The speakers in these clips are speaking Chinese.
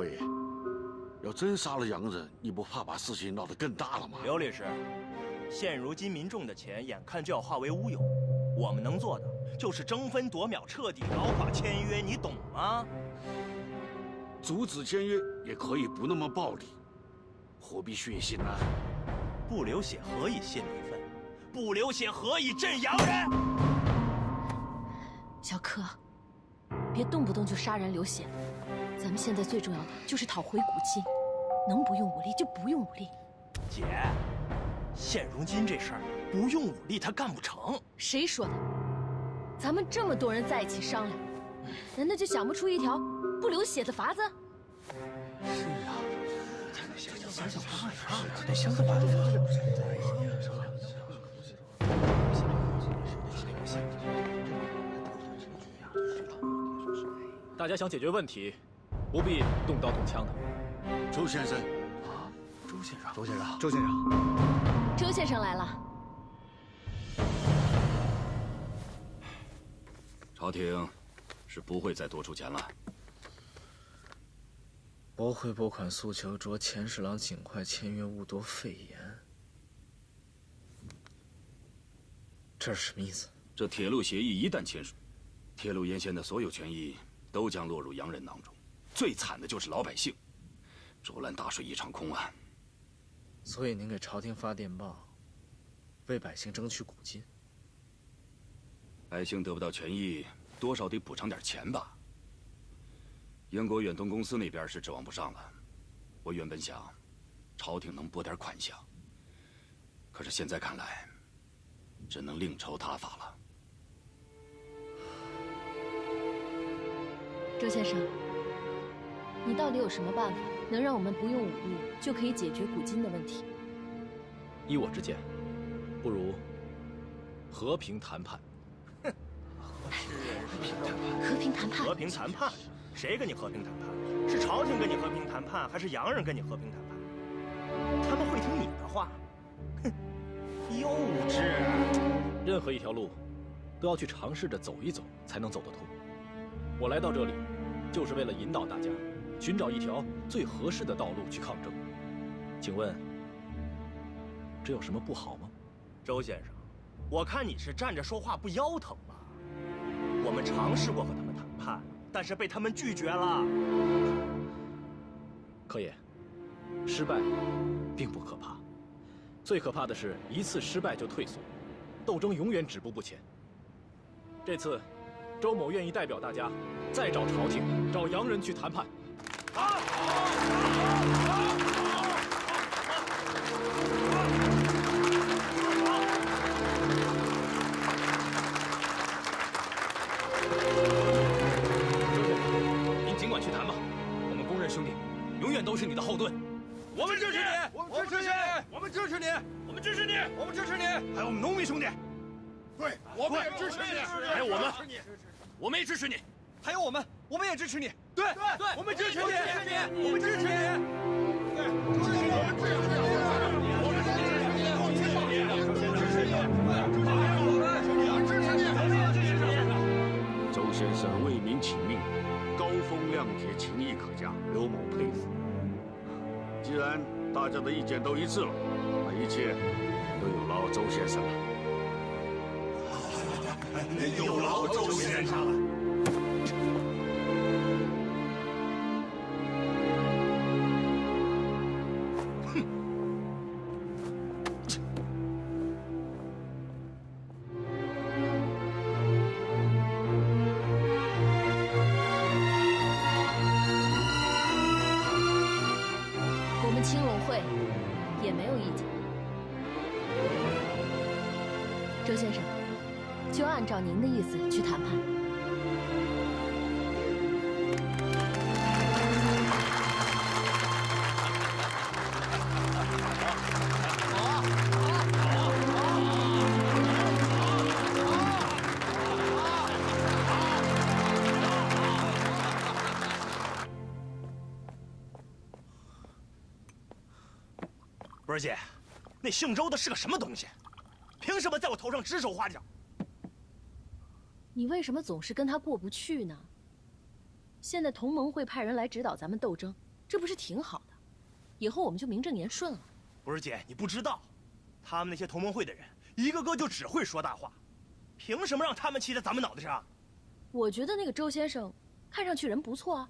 侯爷，要真杀了洋人，你不怕把事情闹得更大了吗？刘律师，现如今民众的钱眼看就要化为乌有，我们能做的就是争分夺秒，彻底搞垮签约，你懂吗？阻止签约也可以不那么暴力，何必血腥呢？不流血何以泄民愤？不流血何以镇洋人？小柯，别动不动就杀人流血，咱们现在最重要的就是讨回古金，能不用武力就不用武力。姐，现如今这事儿不用武力他干不成。谁说的？咱们这么多人在一起商量，难道就想不出一条不流血的法子？是啊，想想办法，得想个办法。大家想解决问题，不必动刀动枪的。周先生，周先生，周先生，周先生来了。朝廷是不会再多出钱了。驳回拨款诉求，着钱侍郎尽快签约，勿夺废言。这是什么意思？这铁路协议一旦签署，铁路沿线的所有权益都将落入洋人囊中，最惨的就是老百姓，竹篮打水一场空啊！所以您给朝廷发电报，为百姓争取古金。百姓得不到权益，多少得补偿点钱吧。英国远东公司那边是指望不上了，我原本想，朝廷能拨点款项，可是现在看来，只能另筹他法了。周先生，你到底有什么办法，能让我们不用武力就可以解决古今的问题？依我之见，不如和平谈判。和平谈判？和平谈判？谁跟你和平谈判？是朝廷跟你和平谈判，还是洋人跟你和平谈判？他们会听你的话？哼，幼稚！任何一条路，都要去尝试着走一走，才能走得通。我来到这里，就是为了引导大家，寻找一条最合适的道路去抗争。请问，这有什么不好吗？周先生，我看你是站着说话不腰疼吧？我们尝试过和他们谈判，但是被他们拒绝了。柯爷，失败并不可怕，最可怕的是一次失败就退缩，斗争永远止步不前。这次，周某愿意代表大家，再找朝廷、找洋人去谈判。您尽管去谈吧，我们工人兄弟永远都是你的后盾。我们支持你，我们支持你，我们支持你，我们支持你，我们支持你，还有我们农民兄弟，对，我们也支持你，还有我们，我们也支持你。还有我们也支持你，对，我们支持你，我们支持你，对，我们支持你，我们支持你，我们支持你，我们支持你，周先生为民请命，高风亮节，情义可嘉，刘某佩服。既然大家的意见都一致了，那一切都有劳周先生了。有劳周先生了。我们青龙会也没有意见。周先生，就按照您的意思去谈判。不是姐，那姓周的是个什么东西？凭什么在我头上指手画脚？你为什么总是跟他过不去呢？现在同盟会派人来指导咱们斗争，这不是挺好的？以后我们就名正言顺了。不是姐，你不知道，他们那些同盟会的人，一个个就只会说大话，凭什么让他们骑在咱们脑袋上？我觉得那个周先生，看上去人不错啊。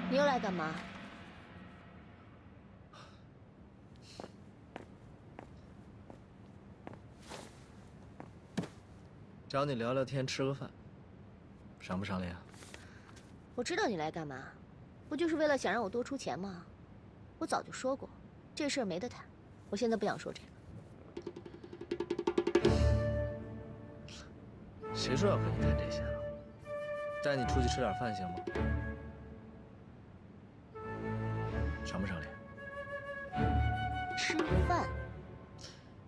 你又来干嘛？找你聊聊天，吃个饭，赏不赏脸？我知道你来干嘛，不就是为了想让我多出钱吗？我早就说过，这事儿没得谈。我现在不想说这个。谁说要和你谈这些了？带你出去吃点饭行吗？赏不赏脸？吃饭？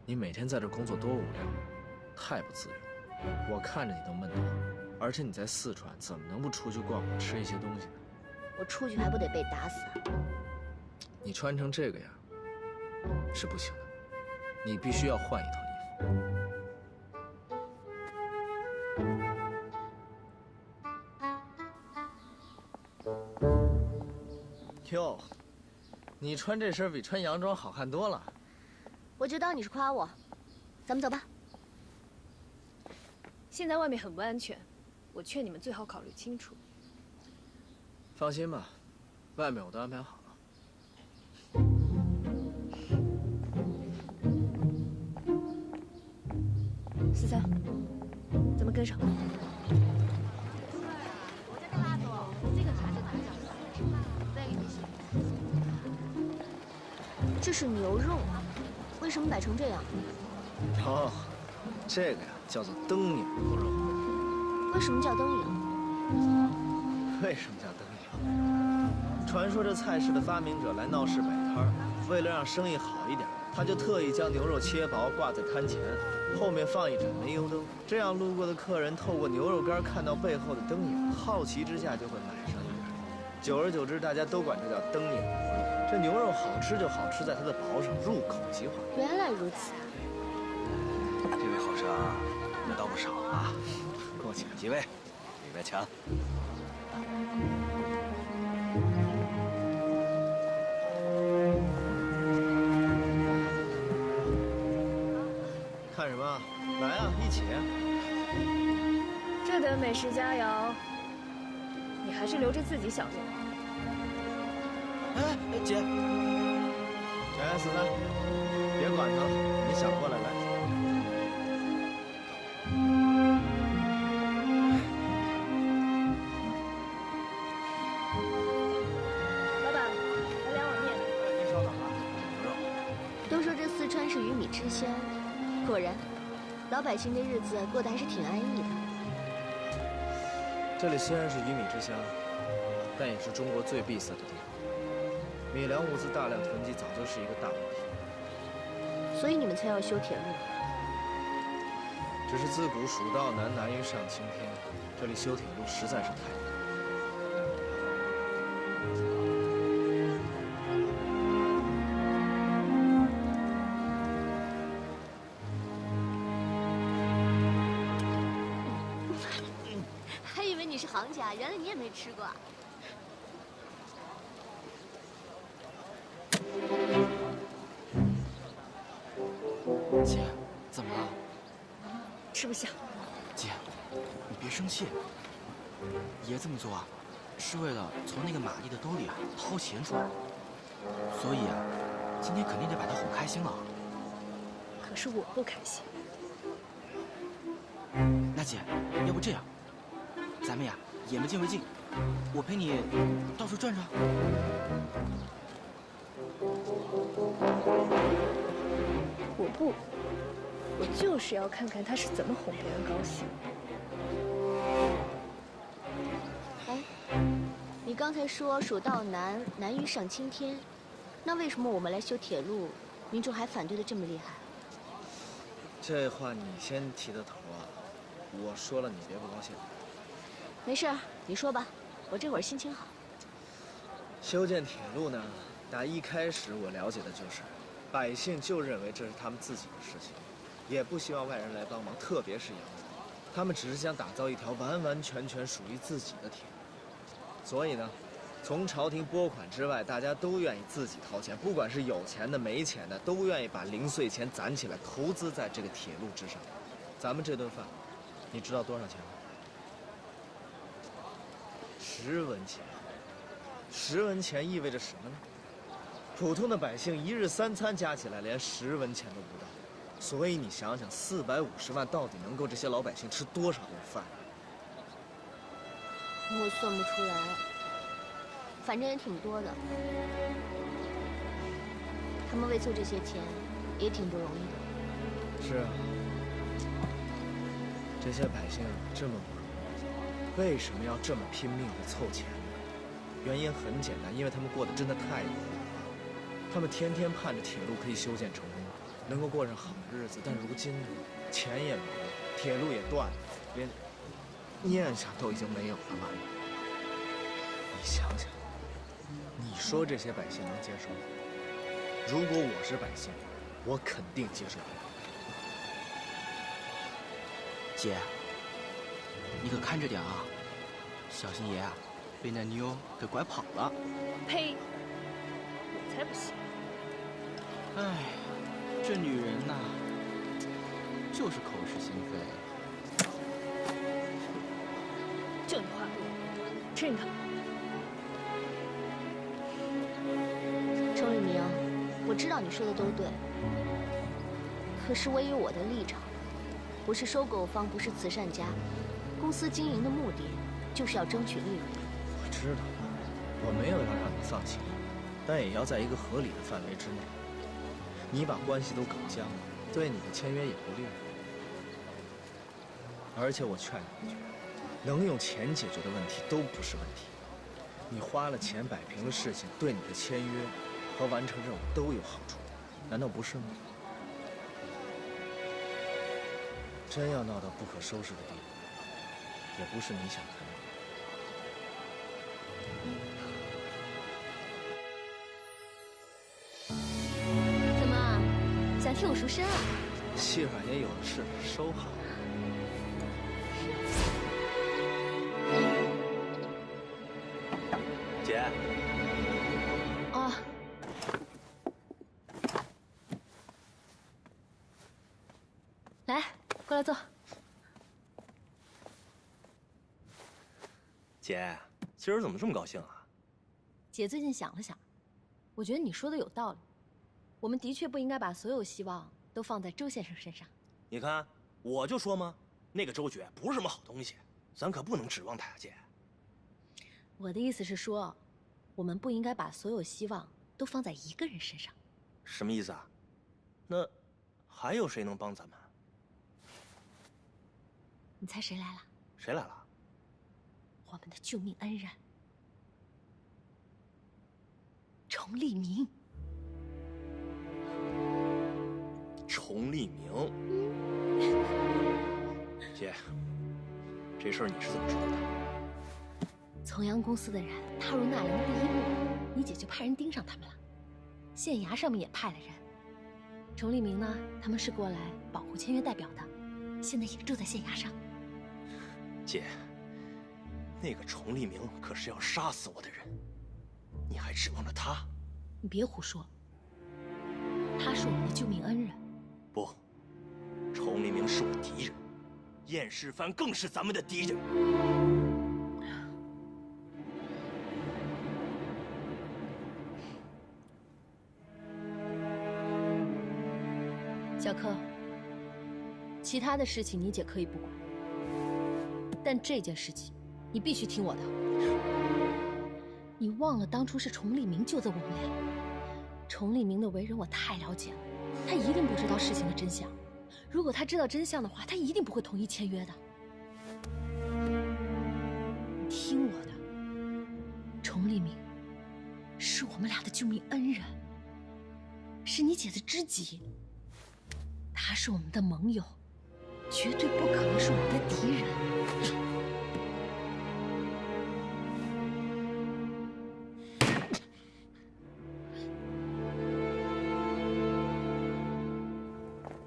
你每天在这工作多无聊，太不自由。我看着你都闷得慌，而且你在四川，怎么能不出去逛逛，吃一些东西呢？我出去还不得被打死啊？你穿成这个样是不行的，你必须要换一套衣服。哟，你穿这身比穿洋装好看多了。我就当你是夸我，咱们走吧。现在外面很不安全，我劝你们最好考虑清楚。放心吧，外面我都安排好了。43，咱们跟上。这是牛肉，为什么摆成这样？哦，这个呀叫做灯影牛肉。为什么叫灯影？为什么叫灯影？传说这菜市的发明者来闹市摆摊儿，为了让生意好一点，他就特意将牛肉切薄挂在摊前，后面放一盏煤油灯，这样路过的客人透过牛肉干看到背后的灯影，好奇之下就会买上一碗。久而久之，大家都管这叫灯影牛肉。这牛肉好吃就好吃在它的薄上，入口即化。原来如此。这位好生，那倒不少啊。过去几位，里边请。看什么？来啊，一起。这等美食佳肴，你还是留着自己享用。哎，姐，哎，43，别管他了，你想过来来。老板，来2碗面。您稍等啊，牛肉。都说这四川是鱼米之乡，果然，老百姓的日子过得还是挺安逸的。这里虽然是鱼米之乡，但也是中国最闭塞的地方。米粮物资大量囤积，早就是一个大问题。所以你们才要修铁路。只是自古蜀道难，难于上青天，这里修铁路实在是太难。还以为你是行家，原来你也没吃过。姐，怎么了？吃不下。姐，你别生气。爷这么做啊，是为了从那个玛丽的兜里掏钱出来，所以啊，今天肯定得把她哄开心了。可是我不开心。那姐，要不这样，咱们呀眼不见为净，我陪你到处转转。我不，我就是要看看他是怎么哄别人高兴。哎，你刚才说蜀道难，难于上青天，那为什么我们来修铁路，民众还反对的这么厉害？这话你先提的头啊，我说了你别不高兴。没事，你说吧，我这会儿心情好。修建铁路呢，打一开始我了解的就是，百姓就认为这是他们自己的事情，也不希望外人来帮忙，特别是洋人。他们只是想打造一条完完全全属于自己的铁路。所以呢，从朝廷拨款之外，大家都愿意自己掏钱，不管是有钱的没钱的，都愿意把零碎钱攒起来，投资在这个铁路之上。咱们这顿饭，你知道多少钱吗？10文钱。10文钱意味着什么呢？普通的百姓一日3餐加起来连10文钱都不到，所以你想想，450万到底能够这些老百姓吃多少顿饭？我算不出来，反正也挺多的。他们为凑这些钱，也挺不容易的。是啊，这些百姓这么不容易，为什么要这么拼命的凑钱呢？原因很简单，因为他们过得真的太苦了。他们天天盼着铁路可以修建成功，能够过上好日子。但如今呢，钱也没了，铁路也断了，连念想都已经没有了吧？你想想，你说这些百姓能接受吗？如果我是百姓，我肯定接受不了。姐，你可看着点啊，小心爷啊，被那妞给拐跑了。呸！我才不信！哎，这女人呐，就是口是心非。就你话多，吃你的。程宇明，我知道你说的都对，可是我也有我的立场。我是收购方，不是慈善家。公司经营的目的就是要争取利润。我知道，我没有要让你放弃，但也要在一个合理的范围之内。你把关系都搞僵了，对你的签约也不利。而且我劝你一句，能用钱解决的问题都不是问题。你花了钱摆平了事情，对你的签约和完成任务都有好处，难道不是吗？真要闹到不可收拾的地步，也不是你想看到的。怎么，想替我赎身啊？戏软也有的是，收好。姐。哦。来，过来坐。姐，今儿怎么这么高兴啊？姐最近想了想，我觉得你说的有道理。我们的确不应该把所有希望都放在周先生身上。你看，我就说嘛，那个周觉不是什么好东西，咱可不能指望他呀，姐。我的意思是说，我们不应该把所有希望都放在一个人身上。什么意思啊？那还有谁能帮咱们？你猜谁来了？谁来了？我们的救命恩人崇利明。崇利明。姐，这事儿你是怎么知道的？从阳公司的人踏入纳兰的第一步，你姐就派人盯上他们了。县衙上面也派了人。崇利明呢，他们是过来保护签约代表的，现在也住在县衙上。姐，那个崇利明可是要杀死我的人，你还指望着他？你别胡说，他是我们的救命恩人。不，崇利明是我敌人，燕世蕃更是咱们的敌人。小柯，其他的事情你姐可以不管，但这件事情你必须听我的。你忘了当初是崇利明救的我们俩？崇利明的为人我太了解了，他一定不知道事情的真相。如果他知道真相的话，他一定不会同意签约的。你听我的，崇利明是我们俩的救命恩人，是你姐的知己。他是我们的盟友，绝对不可能是我们的敌人。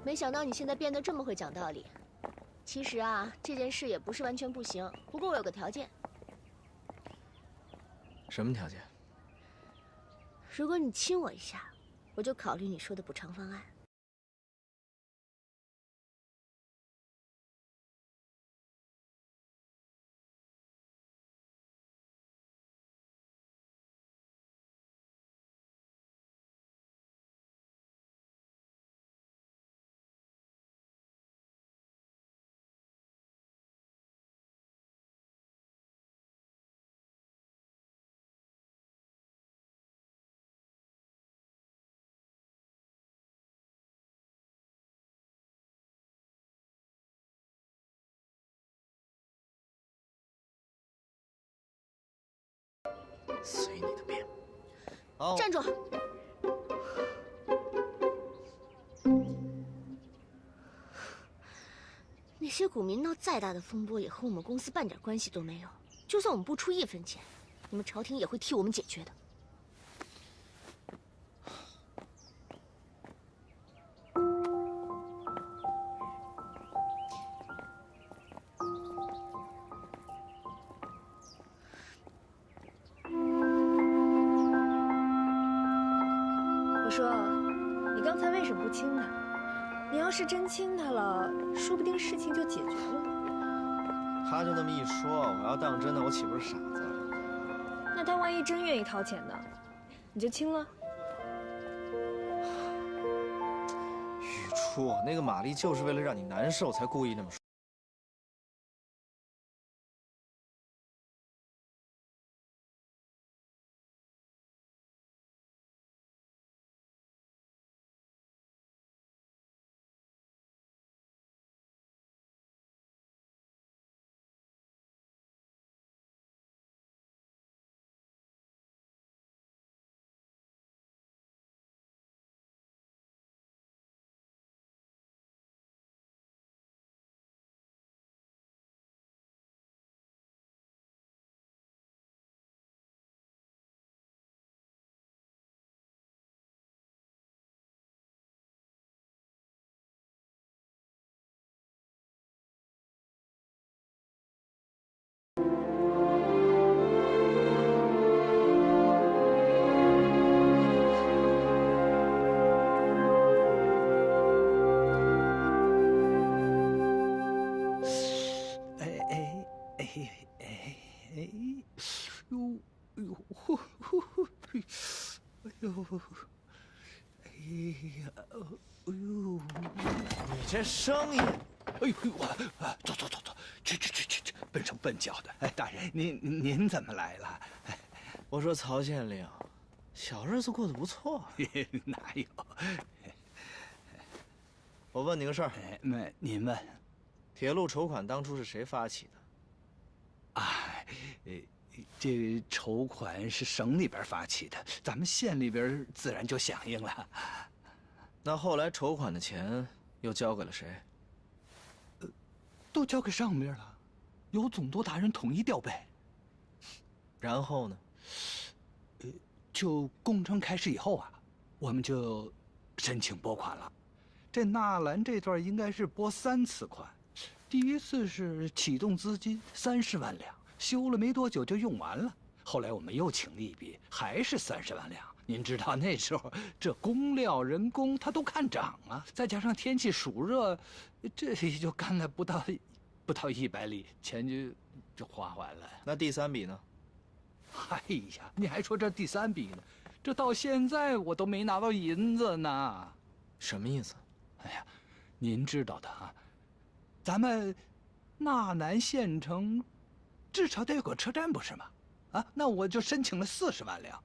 没想到你现在变得这么会讲道理。其实啊，这件事也不是完全不行，不过我有个条件。什么条件？如果你亲我一下，我就考虑你说的补偿方案。随你的便。哦，站住！那些股民闹再大的风波，也和我们公司半点关系都没有。就算我们不出1分钱，你们朝廷也会替我们解决的。我说，你刚才为什么不亲他？你要是真亲他了，说不定事情就解决了。他就那么一说，我要当真的，我岂不是傻子？那他万一真愿意掏钱呢？你就亲了？雨初，那个玛丽就是为了让你难受，才故意那么说。你这声音，哎呦，走，去，笨手笨脚的。哎，大人，您怎么来了？我说曹县令，小日子过得不错。哪有？我问你个事儿。您问。铁路筹款当初是谁发起的？这筹款是省里边发起的，咱们县里边自然就响应了。那后来筹款的钱又交给了谁？都交给上面了，由总督大人统一调配。然后呢？就工程开始以后啊，我们就申请拨款了。这纳兰这段应该是拨3次款，第一次是启动资金30万两，修了没多久就用完了。后来我们又请了一笔，还是30万两。您知道那时候这工料、人工它都看涨啊，再加上天气暑热，这也就干了不到100里，钱就花完了。那第3笔呢？哎呀，你还说这第3笔呢？这到现在我都没拿到银子呢。什么意思？哎呀，您知道的啊，咱们纳南县城至少得有个车站不是吗？啊，那我就申请了40万两。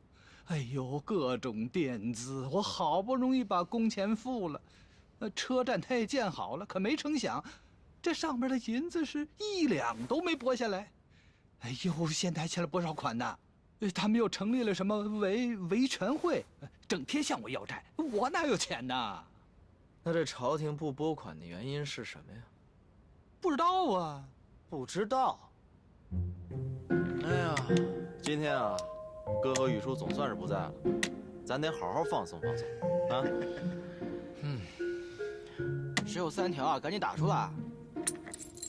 哎呦，各种垫资，我好不容易把工钱付了，车站它也建好了，可没成想，这上面的银子是1两都没拨下来。哎呦，现在还欠了不少款呢。他们又成立了什么维权会，整天向我要债，我哪有钱呢？那这朝廷不拨款的原因是什么呀？不知道啊。不知道。哎呀，今天啊，哥和雨叔总算是不在了，咱得好好放松放松啊。只有3条啊，赶紧打出来。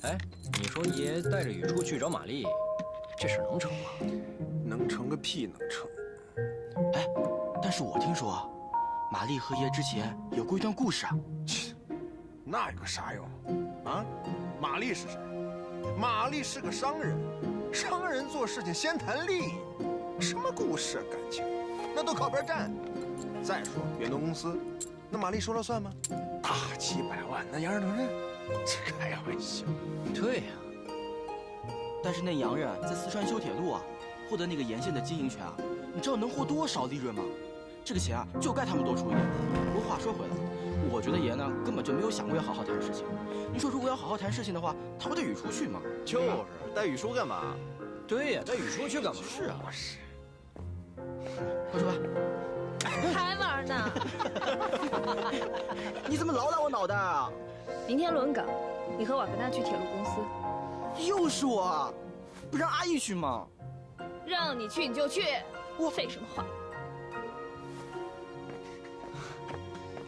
哎，你说爷带着雨初去找玛丽，这事能成吗？能成个屁能成！哎，但是我听说，玛丽和爷之前有过一段故事啊。切，那有个啥用？啊，玛丽是谁？玛丽是个商人，商人做事情先谈利益，什么故事感情，那都靠边站。再说远东公司，那玛丽说了算吗？大几百万，那洋人能认？这开玩笑。对呀。但是那洋人在四川修铁路啊，获得那个沿线的经营权啊，你知道能获多少利润吗？这个钱啊，就该他们多出一点。不过话说回来，我觉得爷呢根本就没有想过要好好谈事情。你说如果要好好谈事情的话，他会带雨初去吗？就是带雨初干嘛？对呀，带雨初去干嘛？是啊，快说吧。还玩呢？你怎么老打我脑袋啊？明天轮岗，你和瓦格纳去铁路公司。又是我，不让阿义去吗？让你去你就去，我废什么话？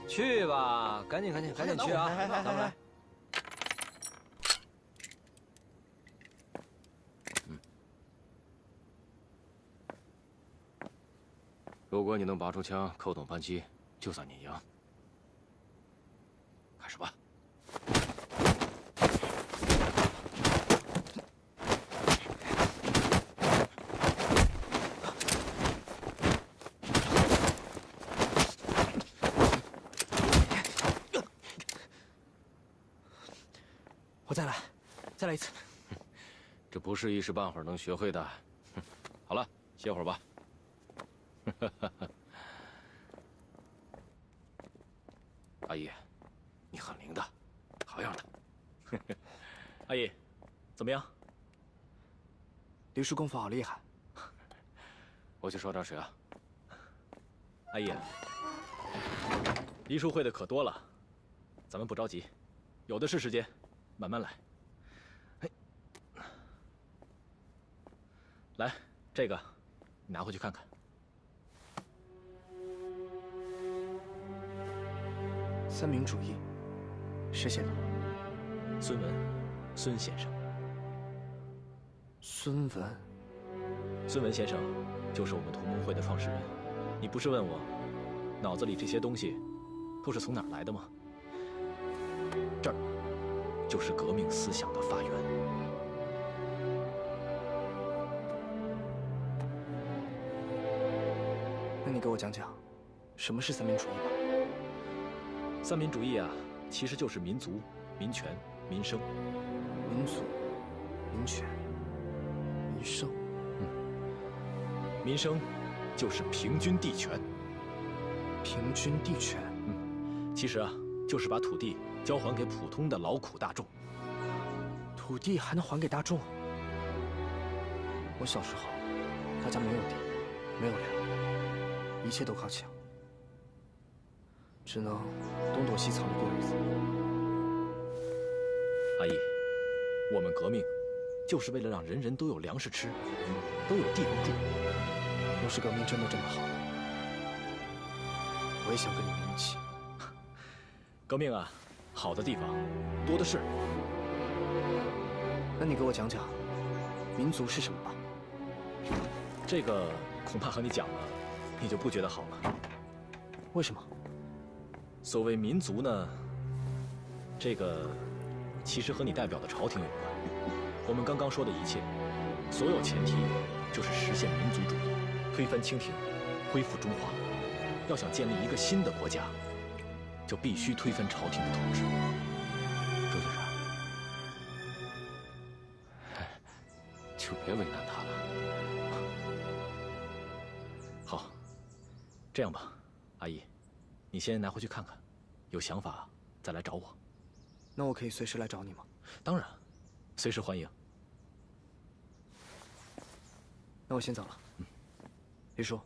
去吧，赶紧去啊！咱们来。如果你能拔出枪，扣动扳机，就算你赢。开始吧。我再来一次。这不是一时半会儿能学会的。好了，歇会儿吧。阿姨，你很灵的，好样的。阿姨，怎么样？黎叔功夫好厉害。我去烧点水啊。阿姨，黎叔会的可多了，咱们不着急，有的是时间，慢慢来。哎，来，这个你拿回去看看。三民主义，谁写的？孙文，孙先生。孙文。孙文先生就是我们同盟会的创始人。你不是问我，脑子里这些东西都是从哪儿来的吗？这儿就是革命思想的发源。那你给我讲讲，什么是三民主义吧？三民主义啊，其实就是民族、民权、民生。民族、民权、民生。民生就是平均地权。平均地权。其实啊，就是把土地交还给普通的劳苦大众。土地还能还给大众？我小时候，大家没有地，没有粮，一切都靠抢。只能东躲西藏的过日子。阿姨，我们革命就是为了让人人都有粮食吃，都有地方住。要是革命真的这么好，我也想跟你们一起。革命啊，好的地方多的是。那你给我讲讲，民族是什么吧？这个恐怕和你讲了，你就不觉得好了。为什么？所谓民族呢，这个其实和你代表的朝廷有关。我们刚刚说的一切，所有前提就是实现民族主义，推翻清廷，恢复中华。要想建立一个新的国家，就必须推翻朝廷的统治。周先生，就别为难他了。好，这样吧，阿姨，你先拿回去看看，有想法再来找我。那我可以随时来找你吗？当然，随时欢迎。那我先走了。黎叔，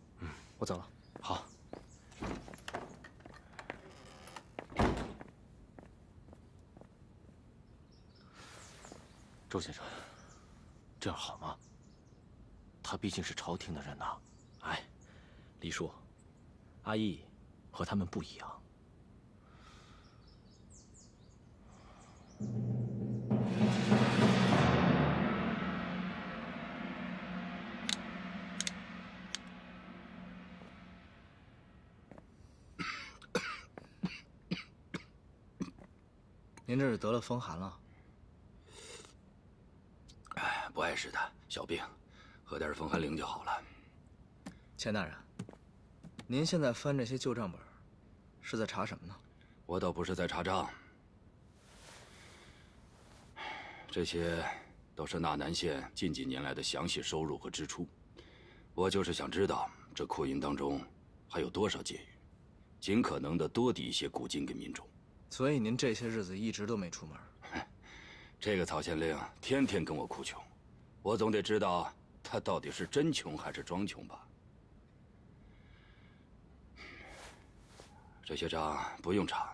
我走了。好。周先生，这样好吗？他毕竟是朝廷的人呐。哎，黎叔，阿义和他们不一样。您这是得了风寒了？哎，不碍事的小病，喝点风寒灵就好了。钱大人，您现在翻这些旧账本，是在查什么呢？我倒不是在查账，这些都是纳南县近几年来的详细收入和支出。我就是想知道这库银当中还有多少结余，尽可能的多抵一些古金给民众。所以您这些日子一直都没出门。这个曹县令天天跟我哭穷，我总得知道他到底是真穷还是装穷吧。这些账不用查。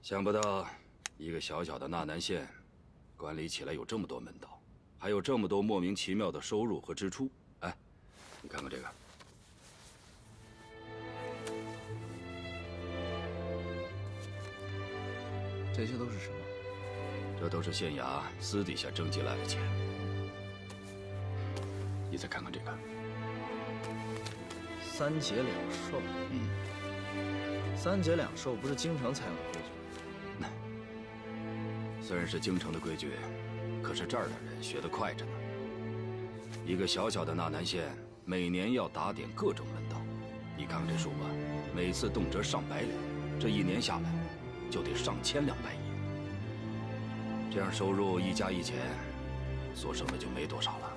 想不到，一个小小的纳南县，管理起来有这么多门道，还有这么多莫名其妙的收入和支出。哎，你看看这个。这些都是什么？这都是县衙私底下征集来的钱。你再看看这个。三节两寿。三节两寿不是京城才有的规矩？虽然是京城的规矩，可是这儿的人学得快着呢。一个小小的纳南县，每年要打点各种门道。你看看这数吧，每次动辄上百两，这一年下来，就得上千两白银。这样收入一加一减，所剩的就没多少了。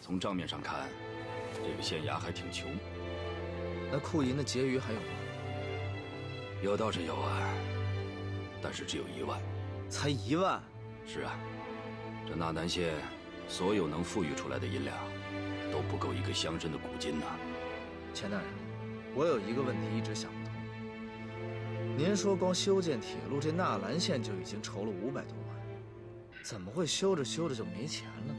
从账面上看，这个县衙还挺穷。那库银的结余还有吗？有倒是有啊，但是只有1万。才1万？是啊，这纳南县所有能富裕出来的银两，都不够一个乡绅的古金呐。钱大人，我有一个问题一直想不通。您说光修建铁路，这纳兰县就已经筹了500多万，怎么会修着修着就没钱了呢？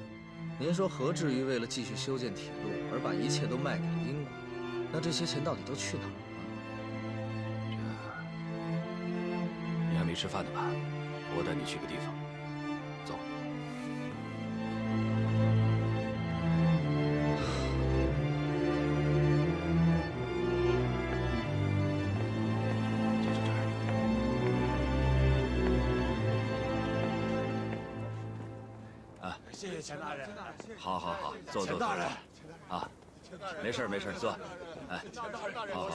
您说何至于为了继续修建铁路而把一切都卖给了英国？那这些钱到底都去哪儿了？你还没吃饭呢吧？我带你去个地方，走。就是这儿。啊，谢谢钱大人。好好好，坐。钱大人。啊，没事坐。哎，好，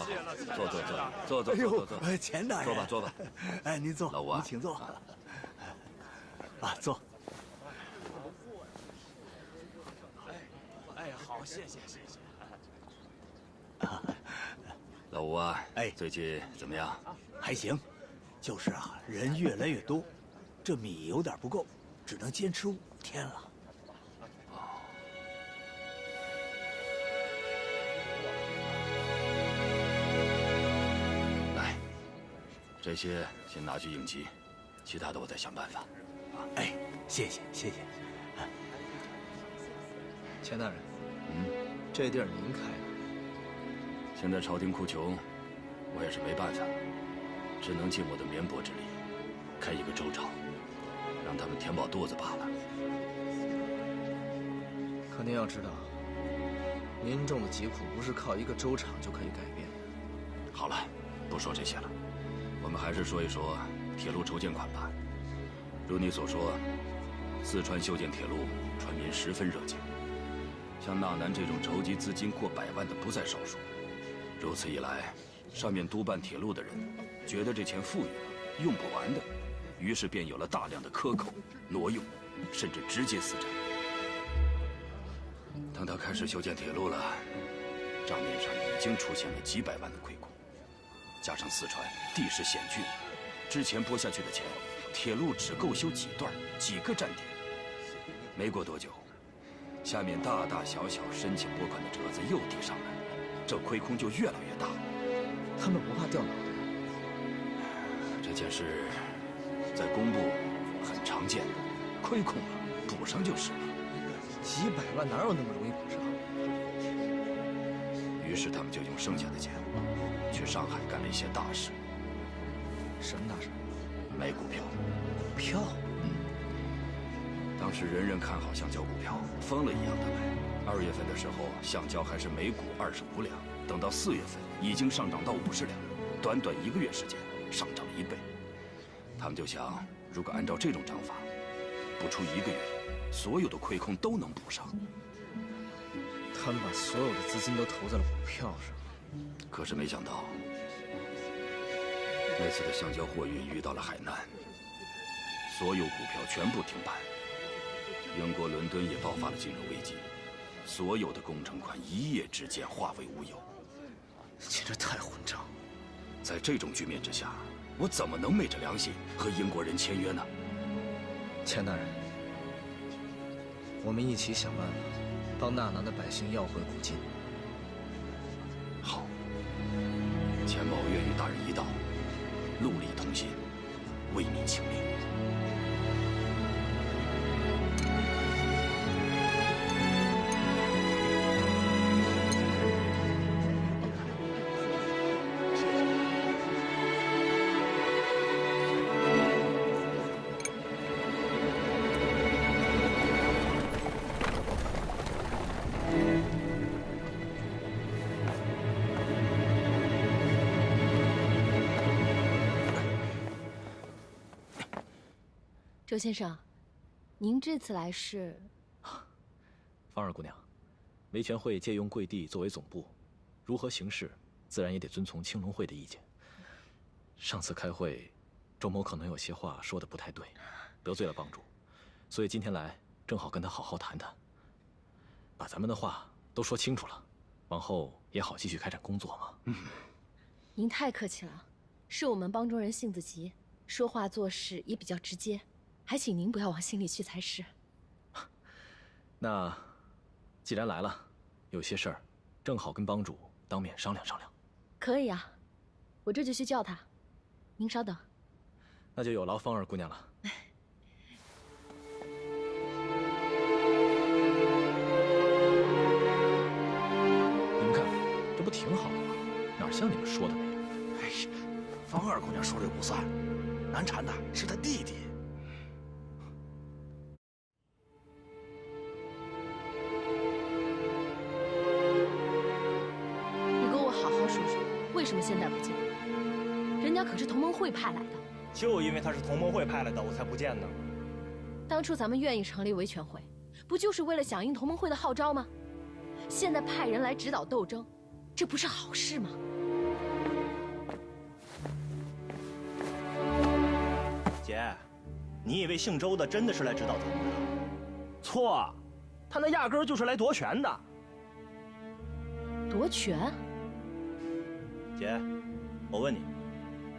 坐。哎呦，钱大人，坐吧。哎，您坐，老吴啊，您请坐。啊，坐。哎，好，谢谢。老吴啊，哎，最近怎么样？还行，就是啊，人越来越多，这米有点不够，只能坚持5天了。这些先拿去应急，其他的我再想办法。哎，谢谢。钱大人，这地儿您开的？现在朝廷哭穷，我也是没办法，只能尽我的绵薄之力，开一个州场，让他们填饱肚子罢了。可您要知道，民众的疾苦不是靠一个州场就可以改变的。好了，不说这些了。我们还是说一说铁路筹建款吧。如你所说，四川修建铁路，川民十分热情。像纳南这种筹集资金过100万的不在少数。如此一来，上面督办铁路的人觉得这钱富裕了，用不完的，于是便有了大量的克扣、挪用，甚至直接私占。等他开始修建铁路了，账面上已经出现了几百万的亏空。加上四川地势险峻，之前拨下去的钱，铁路只够修几段、几个站点。没过多久，下面大大小小申请拨款的折子又递上来，这亏空就越来越大。他们不怕掉脑袋？这件事在工部很常见的，亏空了补上就是了。几百万哪有那么容易补上？于是他们就用剩下的钱去上海干了一些大事。什么大事？买股票。股票？当时人人看好橡胶股票，疯了一样的买。2月份的时候，橡胶还是每股25两，等到4月份已经上涨到50两，短短1个月时间，上涨了1倍。他们就想，如果按照这种涨法，不出1个月，所有的亏空都能补上。他们把所有的资金都投在了股票上。可是没想到，那次的橡胶货运遇到了海难，所有股票全部停盘。英国伦敦也爆发了金融危机，所有的工程款一夜之间化为乌有。简直太混账！在这种局面之下，我怎么能昧着良心和英国人签约呢？钱大人，我们一起想办法，帮纳南的百姓要回古金。好，钱某愿与大人一道，戮力同心，为民请命。周先生，您这次来是？芳儿姑娘，维权会借用贵地作为总部，如何行事，自然也得遵从青龙会的意见。上次开会，周某可能有些话说的不太对，得罪了帮主，所以今天来正好跟他好好谈谈，把咱们的话都说清楚了，往后也好继续开展工作嘛。您太客气了，是我们帮中人性子急，说话做事也比较直接。还请您不要往心里去才是。那既然来了，有些事儿正好跟帮主当面商量商量。可以啊，我这就去叫他。您稍等。那就有劳芳儿姑娘了。你们看，这不挺好的吗？哪像你们说的那样？哎呀，芳儿姑娘说这不算，难缠的是他弟弟。为什么现在不见？人家可是同盟会派来的。就因为他是同盟会派来的，我才不见呢。当初咱们愿意成立维权会，不就是为了响应同盟会的号召吗？现在派人来指导斗争，这不是好事吗？姐，你以为姓周的真的是来指导咱们的？错，他那压根儿就是来夺权的。夺权？姐，我问你，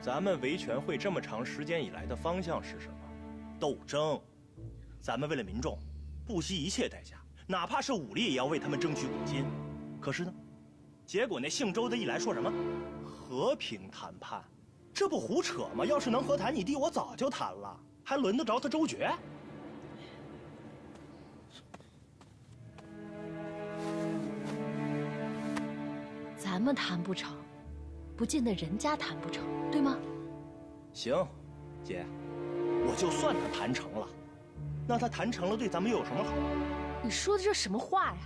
咱们维权会这么长时间以来的方向是什么？斗争。咱们为了民众，不惜一切代价，哪怕是武力也要为他们争取古今。可是呢，结果那姓周的一来说什么和平谈判，这不胡扯吗？要是能和谈，你弟我早就谈了，还轮得着他周决？咱们谈不成，不见得人家谈不成，对吗？行，姐，我就算他谈成了，那他谈成了对咱们又有什么好？你说的这什么话呀？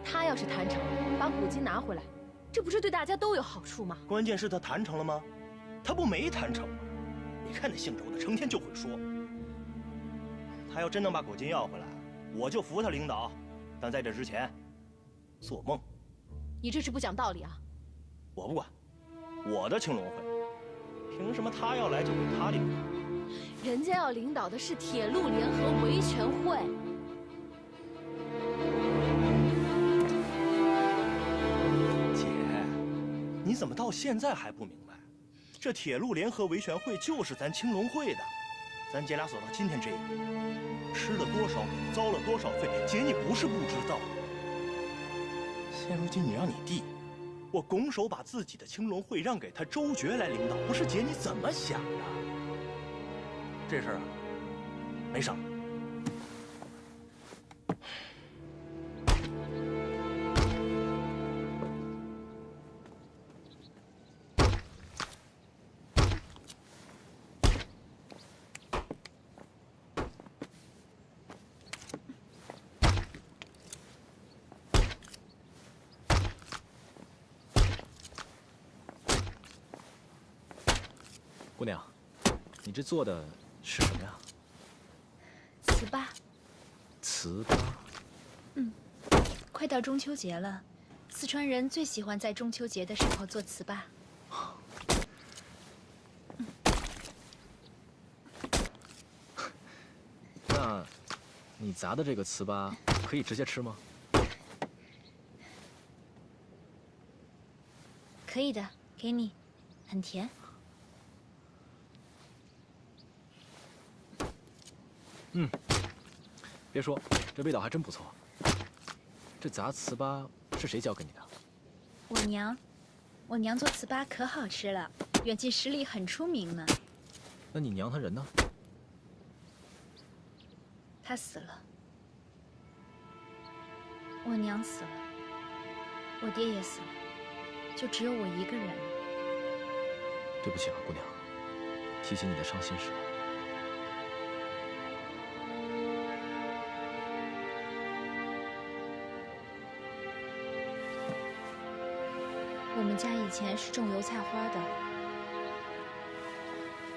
他要是谈成了，把古金拿回来，这不是对大家都有好处吗？关键是他谈成了吗？他不没谈成吗？你看那姓周的，成天就会说。他要真能把古金要回来，我就服他领导。但在这之前，做梦！你这是不讲道理啊！我不管，我的青龙会，凭什么他要来就给他领导？人家要领导的是铁路联合维权会。姐，你怎么到现在还不明白？这铁路联合维权会就是咱青龙会的，咱姐俩走到今天这一步，吃了多少苦，遭了多少罪，姐你不是不知道。现如今你让你弟，我拱手把自己的青龙会让给他周决来领导，不是姐你怎么想的？这事儿啊，没商量。姑娘，你这做的是什么呀？糍粑。糍粑。快到中秋节了，四川人最喜欢在中秋节的时候做糍粑。那，你砸的这个糍粑可以直接吃吗？可以的，给你，很甜。别说，这味道还真不错。这砸糍粑是谁教给你的？我娘，我娘做糍粑可好吃了，远近10里很出名呢。那你娘她人呢？她死了。我娘死了，我爹也死了，就只有我一个人了。对不起啊，姑娘，提起你的伤心事了。我们家以前是种油菜花的，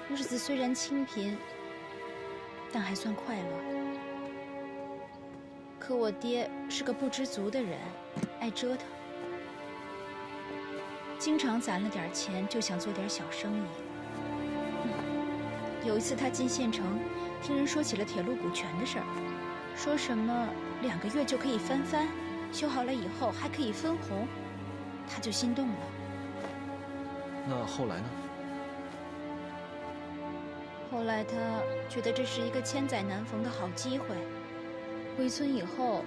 日子虽然清贫，但还算快乐。可我爹是个不知足的人，爱折腾，经常攒了点钱就想做点小生意。有一次他进县城，听人说起了铁路股权的事儿，说什么2个月就可以翻番，修好了以后还可以分红。他就心动了。那后来呢？后来他觉得这是一个千载难逢的好机会，回村以后，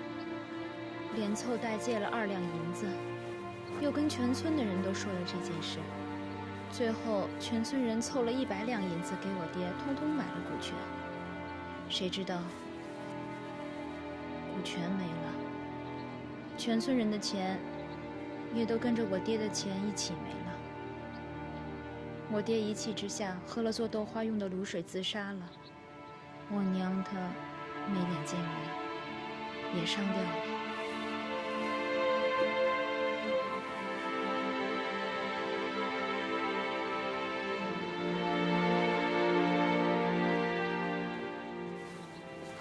连凑带借了2两银子，又跟全村的人都说了这件事，最后全村人凑了100两银子给我爹，通通买了股权。谁知道股权没了，全村人的钱也都跟着我爹的钱一起没了。我爹一气之下喝了做豆花用的卤水自杀了，我娘她没脸见人，也上吊了。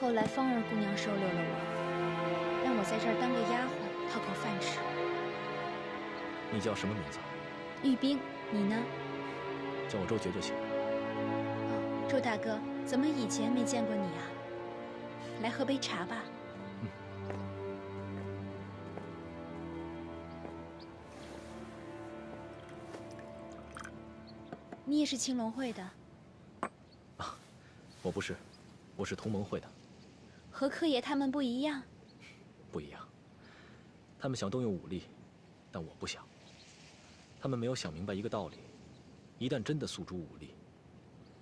后来芳儿姑娘收留了我，让我在这儿当个丫鬟，讨口饭吃。你叫什么名字？玉冰，你呢？叫我周爵就行。哦，周大哥，怎么以前没见过你啊？来喝杯茶吧。你也是青龙会的？啊，我不是，我是同盟会的。和柯爷他们不一样。不一样，他们想动用武力，但我不想。他们没有想明白一个道理：一旦真的诉诸武力，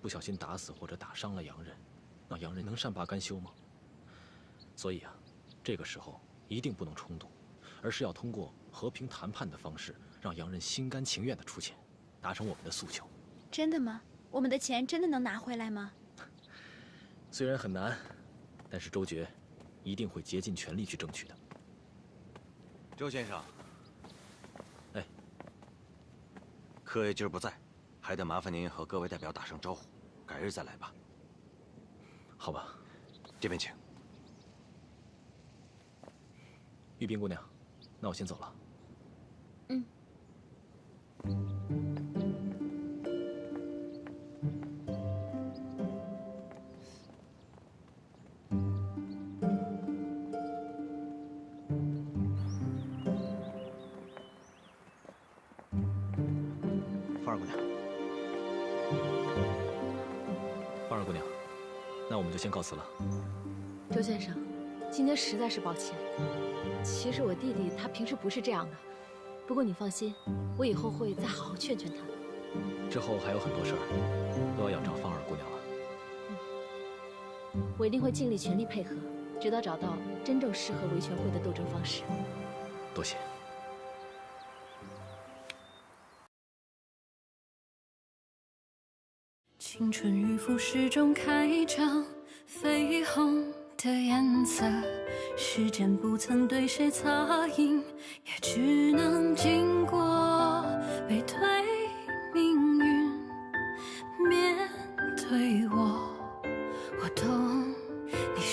不小心打死或者打伤了洋人，那洋人能善罢甘休吗？所以啊，这个时候一定不能冲动，而是要通过和平谈判的方式，让洋人心甘情愿地出钱，达成我们的诉求。真的吗？我们的钱真的能拿回来吗？虽然很难，但是周爵一定会竭尽全力去争取的。周先生，哎，柯爷今儿不在，还得麻烦您和各位代表打声招呼，改日再来吧。好吧，这边请。玉冰姑娘，那我先走了。嗯。芳儿姑娘，芳儿姑娘，那我们就先告辞了。周先生，今天实在是抱歉。其实我弟弟他平时不是这样的，不过你放心，我以后会再好好劝劝他。之后还有很多事儿，都要仰仗芳儿姑娘了。我一定会尽力全力配合，直到找到真正适合维权会的斗争方式。多谢。青春与腐蚀中开张，绯红的颜色，时间不曾对谁擦印，也只能经过背对命运。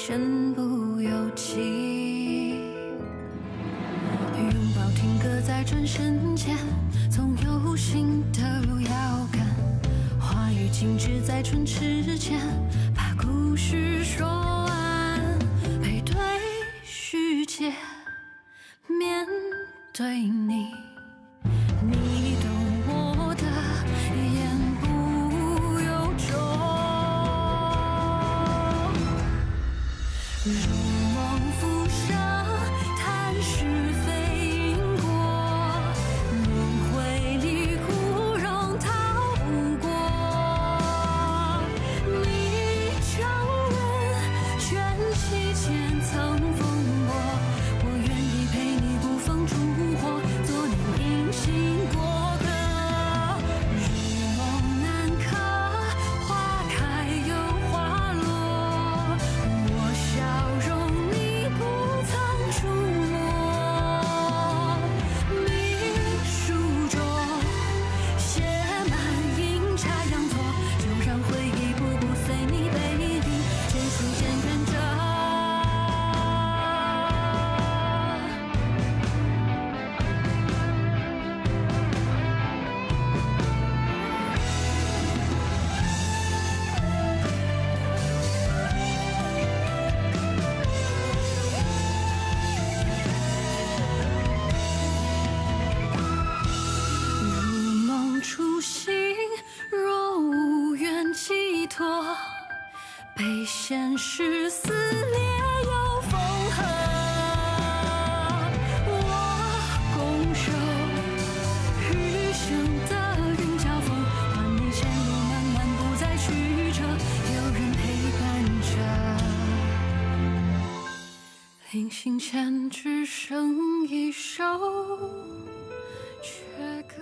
身不由己。拥抱停格在转身间，总有新的路要赶。话语静止在唇齿间，把故事说完。背对世界，面对你，你懂我的言不由衷。如梦浮生，谈是非因果，轮回里苦容逃不过。你承认卷起千层风波，我愿意陪你不风烛火，做你隐形过客。如梦难可，花开又花落，我笑容你不曾触摸。秘书中写满阴差阳错，就让回忆步步随你背影，渐行渐远着。如梦初醒，若无缘寄托，被现实撕裂又缝合。我拱手，余生的云交锋，换你前路漫漫不再曲折，有人陪伴着。临行前只剩一首缺歌。